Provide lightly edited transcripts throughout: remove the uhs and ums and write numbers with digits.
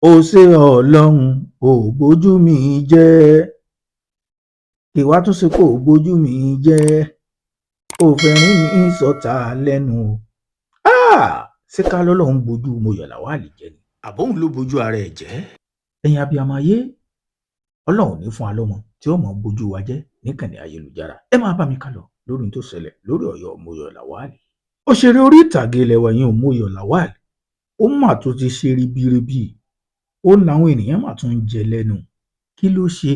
ó ṣe ọlọ́run ò bójú mi jẹ́ kí wàá tún ṣe kó o bójú mi jẹ́ ó fẹ́rín mi sọ̀tá lẹ́nu ṣé ká lọ́lọ́run bójú Moyọ̀ Lawal jẹ́ ni àbóhùn ló bójú ara ẹ̀ jẹ́. ẹ̀yin abiyamọ ayé ọlọ́run ní fún alọ́mọ tí ó mọ̀ bójú wa jẹ́ níkànnì ayélujára ẹ máa bá mi kálọ lórí tó ṣẹlẹ̀ lórí ọ̀yọ́ Moyọ̀ Lawal. òṣèré orí ìtàgé ilẹ̀ wa yẹn Moyọ̀ Lawal ó mà tó ti ṣe ribiribi ó làwọn ènìyàn mà tún ń jẹ lẹ́nu kí ló ṣe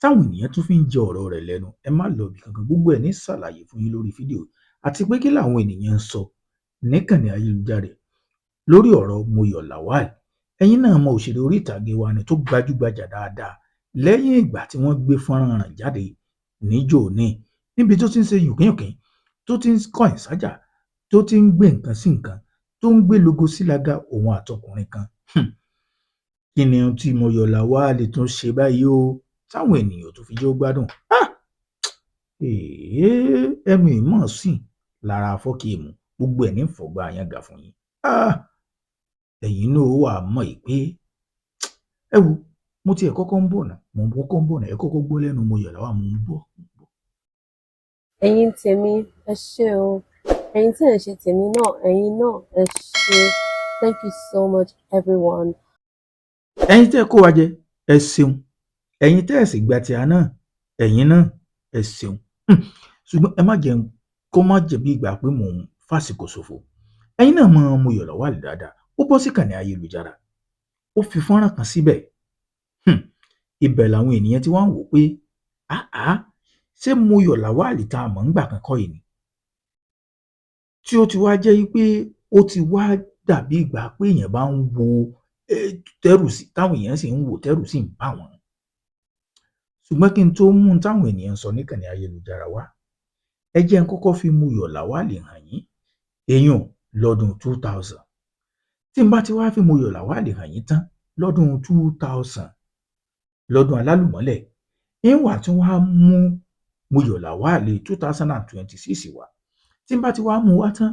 táwọn ènìyàn tún fi ń jẹ ọ̀rọ̀ rẹ̀ lẹ́nu ẹ má lọ bí kankan gbogbo ẹ̀ ní ṣàlàyé fún yín lórí fídíò àti pé kí làwọn ènìyàn ń sọ níkànnì ayélujára lórí ọ̀rọ̀ Moyọ̀ Lawal. ẹ̀yin náà mọ òṣèré orí ìtàgé wa ni tó gbajúgbajà dáadáa lẹ́yìn ìgbà tí wọ́n gbé fọ́nrán rẹ̀ jáde níjó ní níbi tó ti ń ṣe yùnkínyùnkín tó ti ń kọ̀yìn sájà tó ti ń gbé nǹkan sí nǹkan tó ń gbé logo sílága òun àtọkùnrin kan. kí ni ohun tí Moyọ̀ Lawal tún ṣe báyìí o táwọn ènìyàn tó fi jẹ́ ó gbádùn. ẹnu ìmọ̀ sìn lára fọ́kìmù gbogbo ẹ̀ ní fọ̀gbà àyàngà fún yín. ẹ̀yin náà wà mọ̀ yìí pé ẹ wo mo tiẹ̀ kọ́kọ́ ń bọ̀ náà ẹ kọ́kọ́ gbọ́ lẹ́nu Moyọ̀ Lawal mo ń bọ̀. ẹ̀yin tèmi ẹ ṣé o ẹ̀yin tí ẹ ṣe tèmi náà ẹ̀yin náà ẹ ṣé thank you so much everyone. ẹ̀yin tẹ́ kó wa jẹ ẹ ṣeun ẹ̀yin tẹ́ ẹ̀ sì gba tìá náà ẹ̀yin náà ẹ ṣeun. ṣùgbọ́n ẹ má jẹun kó má jẹ́ bí ìgbà pé mò ń fàsìkò ṣòfò. ẹ̀yin náà mọ Moyọ̀ Lawal dáadáa ó bọ́ sí kànnì ayélujára ó fi fọ́nrán kan síbẹ̀. ibẹ̀ làwọn ènìyàn ti wá ń wò pé ṣé Moyọ̀ Lawal tá a mọ̀ ń gbà kan kọ́ yìí ni tí ó ti wá jẹ́ pé ó ti wá dàbí ìgbà pé èèyàn bá ń wo tẹ́rù sí táwọn èèyàn sì ń wò tẹ́rù sì ń bà wọ́n. ṣùgbọ́n kí n tó mú táwọn ènìyàn sọ níkànnì ayélujára wá ẹ jẹ́ n kọ́kọ́ fi Moyọ̀ Lawal hàn yín èèyàn lọ́dún 2000 tí n bá ti wá fi Moyọ̀ Lawal hàn yín tán lọ́dún 2000 lọ́dún alálùmọ́lẹ̀ ń wà tí wọ́n á mú Moyọ̀ Lawal 2026 wá tí n bá ti wá mú wá tán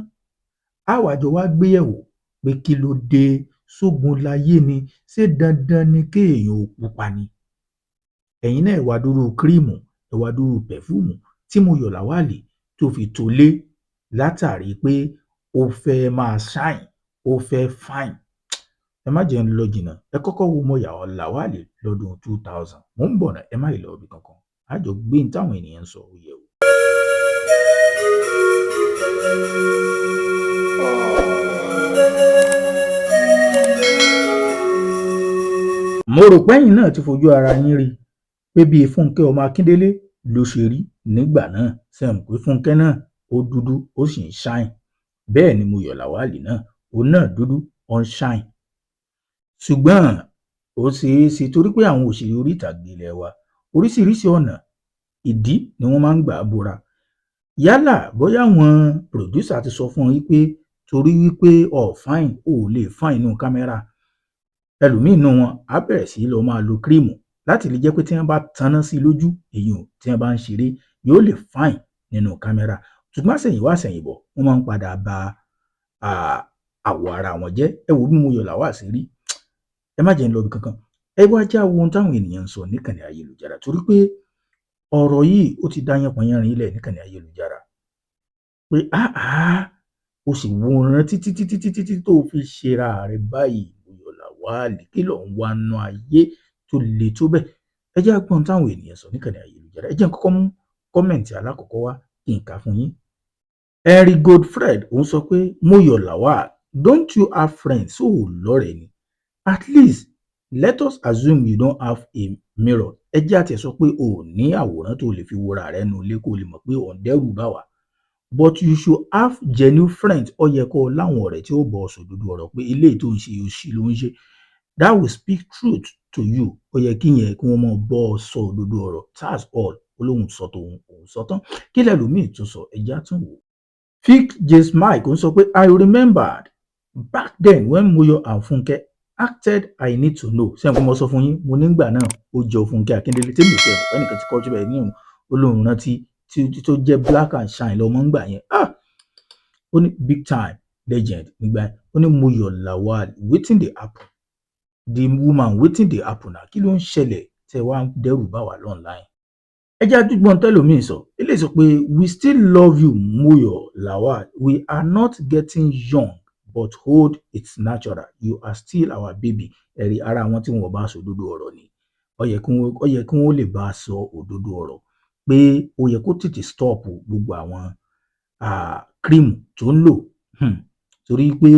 àwàjọ wá gbéyẹ̀wò pé kí ló dé sógun láyé ni ṣé dandan ni kéèyàn ò pupa ni. ẹ̀yin náà ẹ wá dúró kírímù ẹ wá dúró pẹ̀fúmù tí Moyọ̀ Lawal tó fi tó lé látàrí pé ó fẹ́ máa ṣáìn ó fẹ́ fáìn. ẹ má jẹ́ ń lọ jìnnà ẹ kọ́kọ́ wo Moyọ̀ Lawal lọ́dún 2000 mò ń bọ̀ náà ẹ má ì lọ ibi kankan àjọ gbé ní táwọn ènìyàn ń sọ ó yẹ o. mo rò pé ẹ̀yin náà ti fojú ara yín rí pé bíi Fúnkẹ́ ọmọ Akíndélé ló ṣe rí nígbà náà sẹ́yìn pé Fúnkẹ́ náà ó dúdú ó sì ń ṣáìn bẹ́ẹ̀ ni Moyọ̀ Lawal náà òun náà dúdú ó ń ṣáìn. ṣùgbọ́n ó ṣeé ṣe torí pé àwọn òṣèré orí ìtàgé ilẹ̀ wa oríṣiríṣi ọ̀nà ìdí ni wọ́n máa ń gbà bora yálà bóyá àwọn pòdúsà ti sọ fún yín pé torí wípé fáìn ò lè fáìn nínú kámẹ́rà ẹlòmíín nínú wọn á bẹ̀rẹ̀ sí lọ máa lo kírímù láti lè jẹ́ pé tí wọ́n bá tanná sí lójú èyàn tí wọ́n bá ń ṣeré yóò lè fáìn nínú kámẹ́rà ṣùgbọ́n àṣẹ̀yìnwá àṣẹ̀yìnbọ̀ wọ́n máa ń padà ba àwọ̀ ara wọn jẹ́ ẹ wo bí Moyọ̀ Lawal ṣe rí ẹ má jẹ́ ń lọ bí kankan ẹ wá já ohun táwọn ènìyàn ń sọ níkànnì ayélujára torí pé ọ̀rọ̀ yìí ó ti dá yánpọnyánrin ilẹ̀ níkànnì ayélujára pé ó sì wo ran títí tó fi ṣera rẹ̀ báyìí Moyọ̀ Lawal kí ló ń wá ná ayé tó le tó bẹ́ẹ̀ ẹ jẹ́ gbọ́n táwọn ènìyàn sọ níkànnì ayélujára ẹ jẹ́ kọ́kọ́ mú kọ́mẹ̀ntì alákọ̀ọ́kọ́ wá kí n kà fún yín. Henry Godfred òun sọ pé Moyọ̀ Lawal don't you have friends so lọ́rẹ̀ẹ́ ni at least let us assume you don't have a mirror ẹ jẹ́ àti ẹ̀ sọ pé o ò ní àwòrán tó lè fi wora rẹ̀ nu ilé kó o lè mọ̀ pé ò ń dẹ́rù bá wa but you should have genuine friends ó yẹ kó o láwọn ọ̀rẹ́ tí ó bọ̀ ọ́ sòdodo ọ̀rọ̀ pé eléyìí tó ń ṣe òṣì ló ń ṣe that will speak truth to you ó yẹ kí yẹn kí wọ́n mọ̀ bọ́ ọ sọ òdodo ọ̀rọ̀ that's all olóhùn sọ tòun òun sọ tán kí lẹ́lòmíì tún sọ ẹja tún wò. Vic James Mike ń sọ pé I remembered back then when Moyo and Funke acted I need to know ṣé nǹkan mo sọ fún yín mo nígbà náà ó jọ Funke Akíndélé tí mi ò fẹ́ ẹnìkan ti kọ́ ọ́ síbẹ̀ ní olóhùn rántí tó jẹ́ black and shine lọ́mọ ń gbà yẹn ó ní big time legend nígbà ó ní Moyo Lawal wetin dey happen the woman wetin dey happen na kí ló ń ṣẹlẹ̀ tẹ́ wá ń dẹ́rù bà wá online. Ẹ jẹ́ àdúgbọ́n tẹ́lòmíì sọ eléyìí sọ pé we still love you Moyo Lawal, we are not getting young but old it's natural, you are still our baby. Ẹ̀rí ara àwọn tí wọn bá sọ òdodo ọ̀rọ̀ ni ó yẹ kí wọ́n lè bá a sọ òdodo ọ̀rọ̀ pé ó yẹ kó tètè stop gbogbo àwọn cream tó ń lò torí pé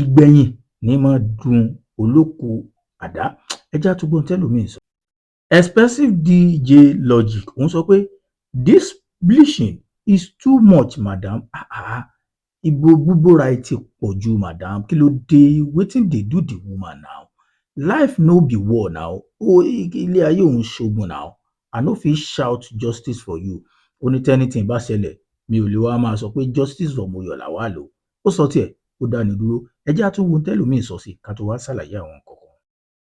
ìgbẹ̀yìn ní máa dùn olóko àdá. Ẹ jẹ́ àtúgbọ́n tẹ́lòmíì sọ. Expensive DJ Logic òun sọ pé this bleaching is too much madam. Ibo búbóra ẹ ti pọ̀ jù madam, kí ló dé, wetin dey do the woman now, life no be war now, ilé ayé òun ṣogun now, I no fit shout justice for you. Ó ní tẹ́nítìn bá ṣẹlẹ̀ mi ò lè wá máa sọ pé justice for Moyo Lawal o. Ó sọ tiẹ̀ ó dáni dúró. Ẹ jẹ́ àtúwò tẹ́lòmíì sọ sí ká tó wá ṣàlàyé àwọn kọ̀ọ̀kan.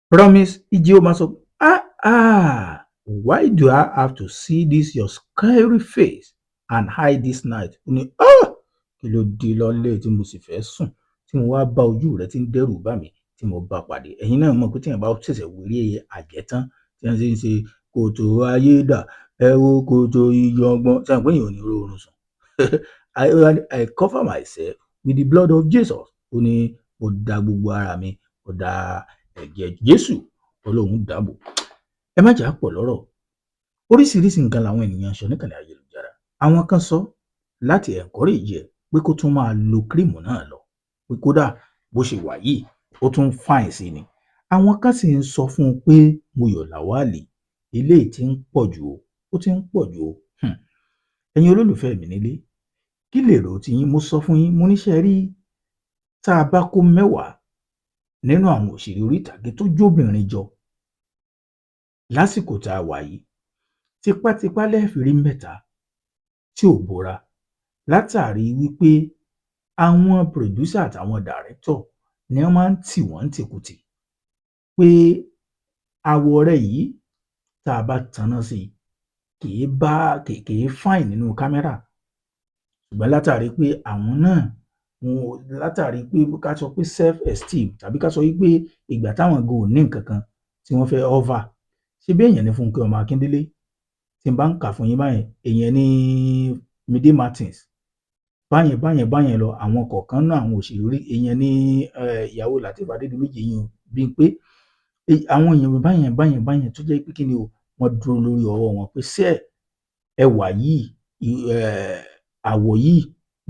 Promise Ije máa sọ why do I have to see this your scary face and hide this night? Ó ní kí ló dé lọ́lẹ̀ tí mo sì fẹ́ sùn tí mo wá bá ojú rẹ tí ń dẹ́rù bà mí tí mo bá pàdé. Ẹ̀yin náà mọ̀ pé tí èèyàn bá ṣẹ̀ṣẹ̀ wéré àjẹtán tí wọ́n ṣe ń ṣe kòtò ayé dà ẹ wo kòtò ìyọ̀ngbọ̀n tí àwọn èèyàn ò ní rọrùn sùn. I cover myself with the blood of Jesus. Ó ní ó da gbogbo ara mi ó da ẹ̀jẹ̀ Jésù Ọlọ́run dáàbò. Ẹ má jà pọ̀ lọ́rọ̀. Oríṣiríṣi nǹkan làwọn ènìyàn sọ níkànnì ayélujára. Àwọn kan sọ láti encourage ẹ pé kó tún máa lo cream náà lọ pé kódà bó ṣe wà yìí ó tún fine sí ni. Àwọn kan sì ń sọ fún un pé Moyo Lawal eléyìí tí ń pọ̀ jù ó ti ń pọ̀ jù o. Ẹ̀yin olólùfẹ́ mi nílé kí lèrò tí yín, mo sọ fún yín mo níṣẹ́ rí tá a bá kó 10 nínú àwọn òṣèré orí ìtàgé tó jóbìnrin jọ lásìkò tá a wà yìí tipátipá lẹ́ẹ̀fìrí 3 tí ò bora látàrí wípé àwọn producer àtàwọn director ni wọ́n máa ń tì wọ́n tìkùtì pé àwọ̀ rẹ̀ yìí tá a bá tanná sí kìí fine nínú kámẹ́rà ṣùgbọ́n látàrí pé àwọn náà látàrí pé ká sọ pé self esteem tàbí ká sọ wípé ìgbà táwọn go ní nǹkan kan tí wọ́n fẹ́ over ṣé bí èèyàn ní Fúnkẹ́ ọmọ Akíndélé tí n bá ń kà fún yín báyẹn èèyàn ní Mide Martins báyẹn lọ àwọn kọ̀ọ̀kan náà àwọn òṣèré èèyàn ní ìyàwó Lateef Adédìméjì yìí bí pé àwọn èèyàn báyẹn tó jẹ́ pé kí ni o wọ́n dúró lórí ọwọ́ wọn pé ṣé ẹwà yìí àwọ̀ yìí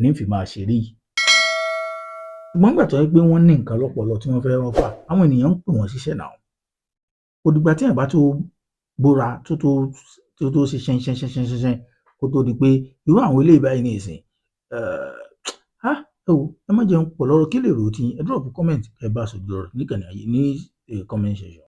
ní fi máa ṣeré yìí. Ṣùgbọ́n gbà tó yẹ pé wọ́n ní nǹkan lọ́pọlọ tí wọ́n fẹ́ rọ́fà àwọn ènìyàn ń pè wọ́n ṣiṣẹ́ náà. Kò dìgbà tí èèyàn bá tó bóra tó ṣe ṣẹ́ńṣẹ́ńṣẹ́ńṣẹ́ńṣẹ́ń kó tó di pé irú àwọn eléyìí báyìí ní ìsìn ẹ má jẹun pọ̀ lọ́rọ̀ kí lè rò ó tí ẹ drop comment ẹ bá sọ jọrọ níkànnì ayé ní comment section.